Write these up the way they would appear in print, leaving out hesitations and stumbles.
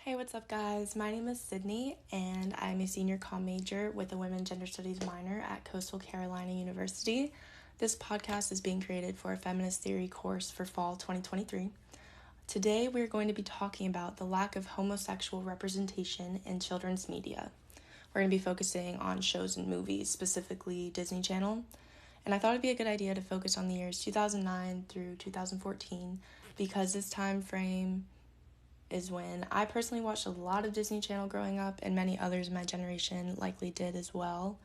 Hey, what's up, guys? My name is Sydney, and I'm a senior comm major with a Women Gender Studies minor at Coastal Carolina University. This podcast is being created for a feminist theory course for fall 2023. Today, we're going to be talking about the lack of homosexual representation in children's media. We're going to be focusing on shows and movies, specifically Disney Channel. And I thought it'd be a good idea to focus on the years 2009 through 2014 because this time frame is when I personally watched a lot of Disney Channel growing up, and many others in my generation likely did as well.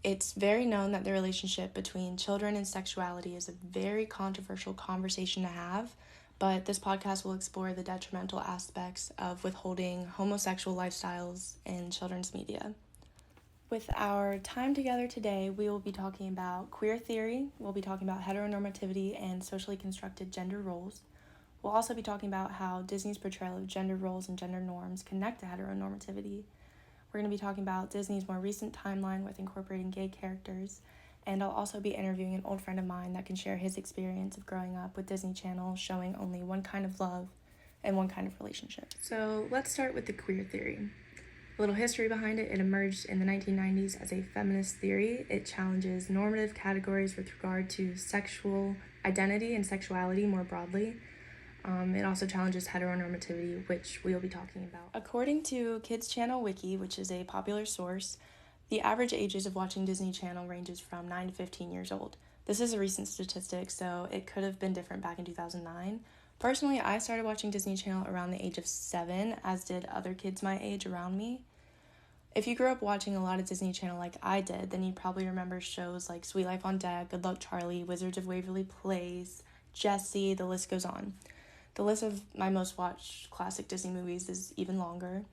It's very known that the relationship between children and sexuality is a very controversial conversation to have, but this podcast will explore the detrimental aspects of withholding homosexual lifestyles in children's media. With our time together today, we will be talking about queer theory, we'll be talking about heteronormativity and socially constructed gender roles. We'll also be talking about how Disney's portrayal of gender roles and gender norms connect to heteronormativity. We're going to be talking about Disney's more recent timeline with incorporating gay characters, and I'll also be interviewing an old friend of mine that can share his experience of growing up with Disney Channel showing only one kind of love and one kind of relationship. So let's start with the queer theory. A little history behind it. It emerged in the 1990s as a feminist theory. It challenges normative categories with regard to sexual identity and sexuality more broadly. It also challenges heteronormativity, which we'll be talking about. According to Kids Channel Wiki, which is a popular source, the average ages of watching Disney Channel ranges from 9 to 15 years old. This is a recent statistic, so it could have been different back in 2009. Personally, I started watching Disney Channel around the age of 7, as did other kids my age around me. If you grew up watching a lot of Disney Channel like I did, then you probably remember shows like Sweet Life on Deck, Good Luck Charlie, Wizards of Waverly Place, Jessie, the list goes on. The list of my most watched classic Disney movies is even longer.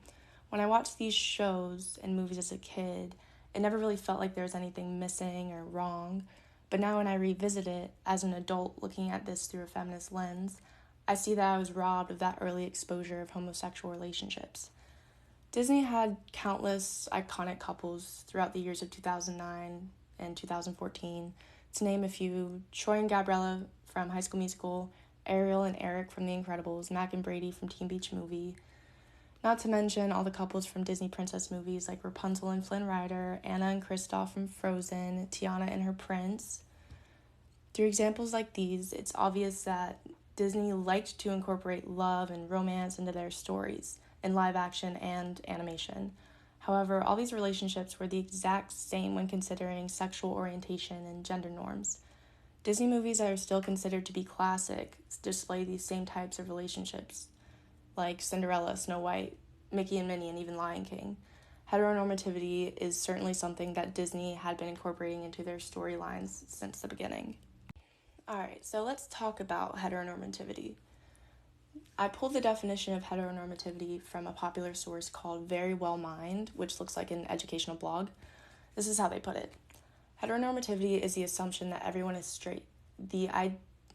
When I watched these shows and movies as a kid, it never really felt like there was anything missing or wrong. But now when I revisit it as an adult looking at this through a feminist lens, I see that I was robbed of that early exposure of homosexual relationships. Disney had countless iconic couples throughout the years of 2009 and 2014. To name a few, Troy and Gabriella from High School Musical, Ariel and Eric from The Incredibles, Mac and Brady from Teen Beach Movie. Not to mention all the couples from Disney princess movies like Rapunzel and Flynn Rider, Anna and Kristoff from Frozen, Tiana and her prince. Through examples like these, it's obvious that Disney liked to incorporate love and romance into their stories in live action and animation. However, all these relationships were the exact same when considering sexual orientation and gender norms. Disney movies that are still considered to be classic display these same types of relationships, like Cinderella, Snow White, Mickey and Minnie, and even Lion King. Heteronormativity is certainly something that Disney had been incorporating into their storylines since the beginning. Alright, so let's talk about heteronormativity. I pulled the definition of heteronormativity from a popular source called Very Well Mind, which looks like an educational blog. This is how they put it. Heteronormativity is the assumption that everyone is straight.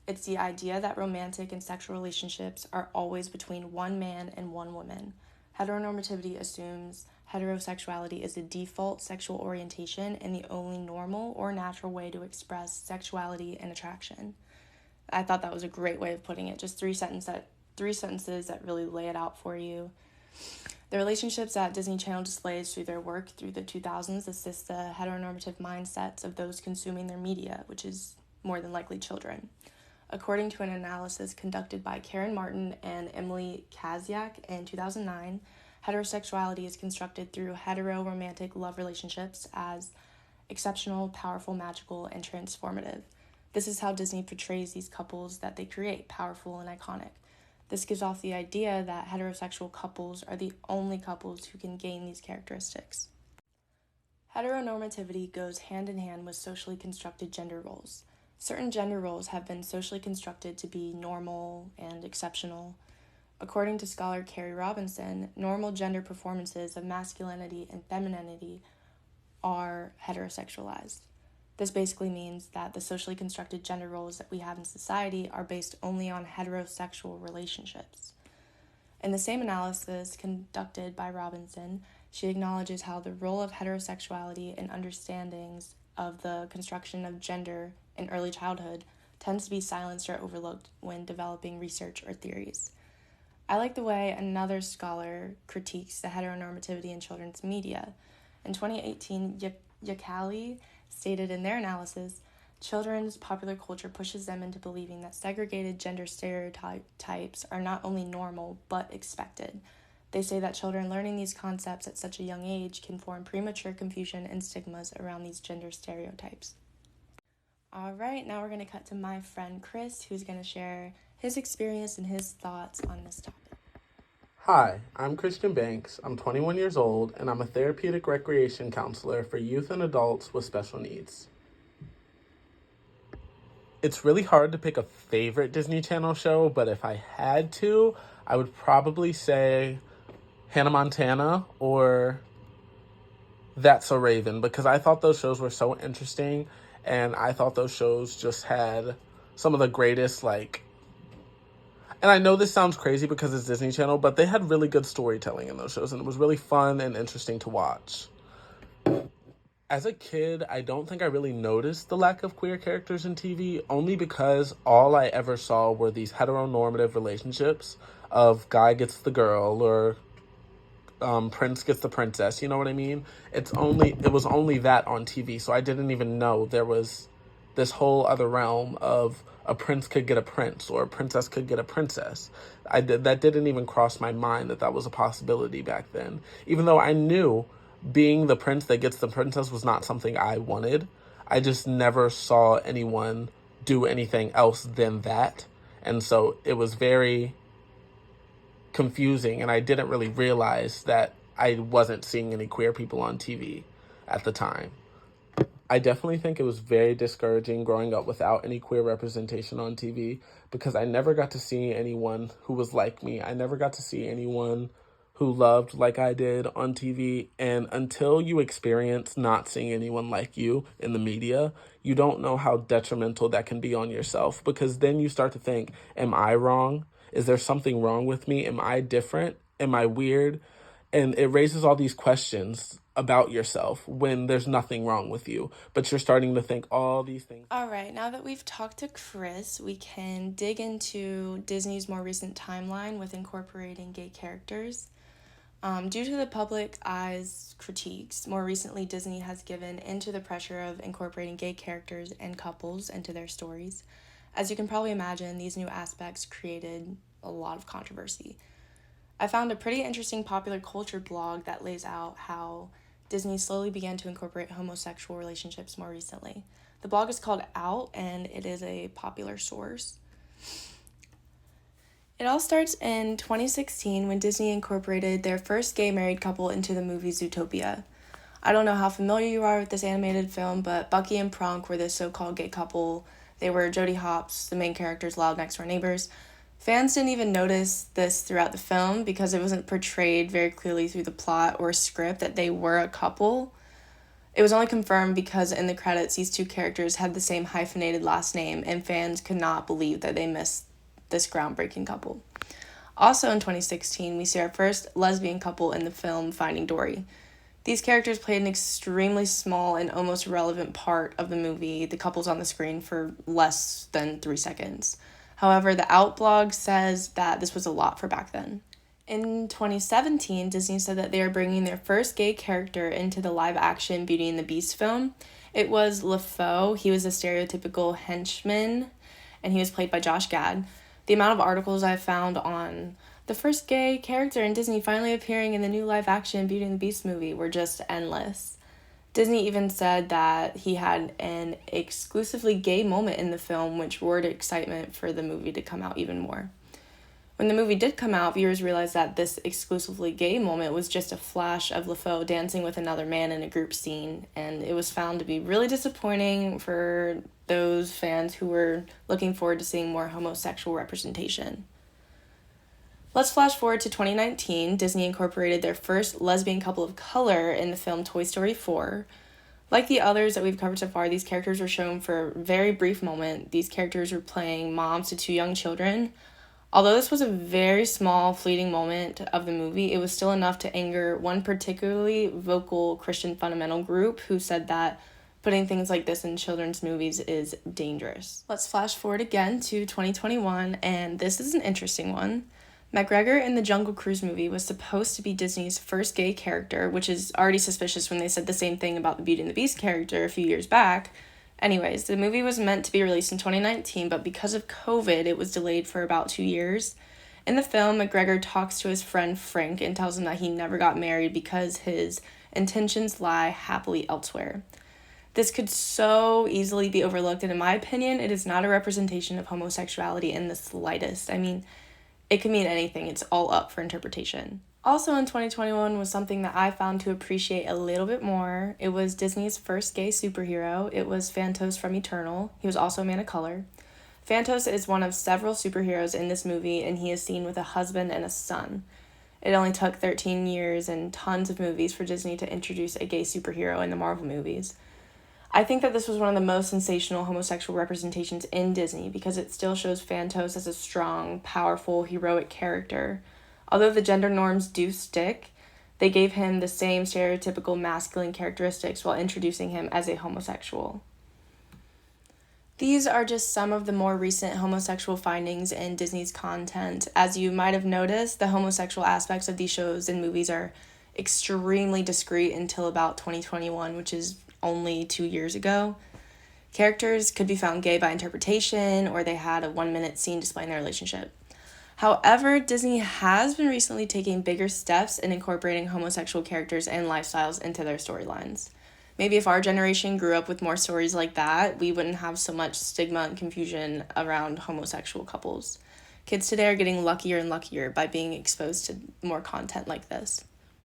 It's the idea that romantic and sexual relationships are always between one man and one woman. Heteronormativity assumes heterosexuality is the default sexual orientation and the only normal or natural way to express sexuality and attraction. I thought that was a great way of putting it. Just three sentences that really lay it out for you. The relationships that Disney Channel displays through their work through the 2000s assist the heteronormative mindsets of those consuming their media, which is more than likely children. According to an analysis conducted by Karen Martin and Emily Kaziak in 2009, heterosexuality is constructed through hetero-romantic love relationships as exceptional, powerful, magical, and transformative. This is how Disney portrays these couples that they create, powerful and iconic. This gives off the idea that heterosexual couples are the only couples who can gain these characteristics. Heteronormativity goes hand in hand with socially constructed gender roles. Certain gender roles have been socially constructed to be normal and exceptional. According to scholar Carrie Robinson, normal gender performances of masculinity and femininity are heterosexualized. This basically means that the socially constructed gender roles that we have in society are based only on heterosexual relationships. In the same analysis conducted by Robinson, she acknowledges how the role of heterosexuality and understandings of the construction of gender in early childhood tends to be silenced or overlooked when developing research or theories. I like the way another scholar critiques the heteronormativity in children's media. In 2018, Yakali stated in their analysis, children's popular culture pushes them into believing that segregated gender stereotypes are not only normal, but expected. They say that children learning these concepts at such a young age can form premature confusion and stigmas around these gender stereotypes. All right, now we're going to cut to my friend Chris, who's going to share his experience and his thoughts on this topic. Hi, I'm Christian Banks. I'm 21 years old, and I'm a therapeutic recreation counselor for youth and adults with special needs. It's really hard to pick a favorite Disney Channel show, but if I had to, I would probably say Hannah Montana or That's So Raven, because I thought those shows were so interesting, and I thought those shows just had some of the greatest, and I know this sounds crazy because it's Disney Channel, but they had really good storytelling in those shows, and it was really fun and interesting to watch. As a kid, I don't think I really noticed the lack of queer characters in TV, only because all I ever saw were these heteronormative relationships of guy gets the girl or prince gets the princess, you know what I mean? It was only that on TV, so I didn't even know there was this whole other realm of a prince could get a prince or a princess could get a princess. That didn't even cross my mind that was a possibility back then. Even though I knew being the prince that gets the princess was not something I wanted, I just never saw anyone do anything else than that. And so it was very confusing, and I didn't really realize that I wasn't seeing any queer people on TV at the time. I definitely think it was very discouraging growing up without any queer representation on TV because I never got to see anyone who was like me. I never got to see anyone who loved like I did on TV. And until you experience not seeing anyone like you in the media, you don't know how detrimental that can be on yourself, because then you start to think, am I wrong? Is there something wrong with me? Am I different? Am I weird? And it raises all these questions about yourself when there's nothing wrong with you, but you're starting to think all these things. All right, now that we've talked to Chris, we can dig into Disney's more recent timeline with incorporating gay characters. Due to the public eye's critiques, more recently Disney has given into the pressure of incorporating gay characters and couples into their stories. As you can probably imagine, these new aspects created a lot of controversy. I found a pretty interesting popular culture blog that lays out how Disney slowly began to incorporate homosexual relationships more recently. The blog is called Out, and it is a popular source. It all starts in 2016 when Disney incorporated their first gay married couple into the movie Zootopia. I don't know how familiar you are with this animated film, but Bucky and Prunk were this so-called gay couple. They were Jody Hopps, the main character's loud next-door neighbors. Fans didn't even notice this throughout the film because it wasn't portrayed very clearly through the plot or script that they were a couple. It was only confirmed because in the credits, these two characters had the same hyphenated last name, and fans could not believe that they missed this groundbreaking couple. Also in 2016, we see our first lesbian couple in the film Finding Dory. These characters played an extremely small and almost irrelevant part of the movie. The couple's on the screen for less than 3 seconds. However, the Out blog says that this was a lot for back then. In 2017, Disney said that they are bringing their first gay character into the live-action Beauty and the Beast film. It was LeFou. He was a stereotypical henchman, and he was played by Josh Gad. The amount of articles I've found on the first gay character in Disney finally appearing in the new live-action Beauty and the Beast movie were just endless. Disney even said that he had an exclusively gay moment in the film, which roared excitement for the movie to come out even more. When the movie did come out, viewers realized that this exclusively gay moment was just a flash of LeFou dancing with another man in a group scene, and it was found to be really disappointing for those fans who were looking forward to seeing more homosexual representation. Let's flash forward to 2019. Disney incorporated their first lesbian couple of color in the film Toy Story 4. Like the others that we've covered so far, these characters were shown for a very brief moment. These characters were playing moms to two young children. Although this was a very small, fleeting moment of the movie, it was still enough to anger one particularly vocal Christian fundamental group who said that putting things like this in children's movies is dangerous. Let's flash forward again to 2021, and this is an interesting one. McGregor in the Jungle Cruise movie was supposed to be Disney's first gay character, which is already suspicious when they said the same thing about the Beauty and the Beast character a few years back. Anyways, the movie was meant to be released in 2019, but because of COVID, it was delayed for about 2 years. In the film, McGregor talks to his friend Frank and tells him that he never got married because his intentions lie happily elsewhere. This could so easily be overlooked, and in my opinion, it is not a representation of homosexuality in the slightest. I mean, it could mean anything. It's all up for interpretation. Also in 2021 was something that I found to appreciate a little bit more. It was Disney's first gay superhero. It was Phantos from Eternal. He was also a man of color. Phantos is one of several superheroes in this movie, and he is seen with a husband and a son. It only took 13 years and tons of movies for Disney to introduce a gay superhero in the Marvel movies. I think that this was one of the most sensational homosexual representations in Disney because it still shows Phantos as a strong, powerful, heroic character. Although the gender norms do stick, they gave him the same stereotypical masculine characteristics while introducing him as a homosexual. These are just some of the more recent homosexual findings in Disney's content. As you might have noticed, the homosexual aspects of these shows and movies are extremely discreet until about 2021, which is only 2 years ago. Characters could be found gay by interpretation, or they had a 1-minute scene displaying their relationship. However, Disney has been recently taking bigger steps in incorporating homosexual characters and lifestyles into their storylines. Maybe if our generation grew up with more stories like that, we wouldn't have so much stigma and confusion around homosexual couples. Kids today are getting luckier and luckier by being exposed to more content like this.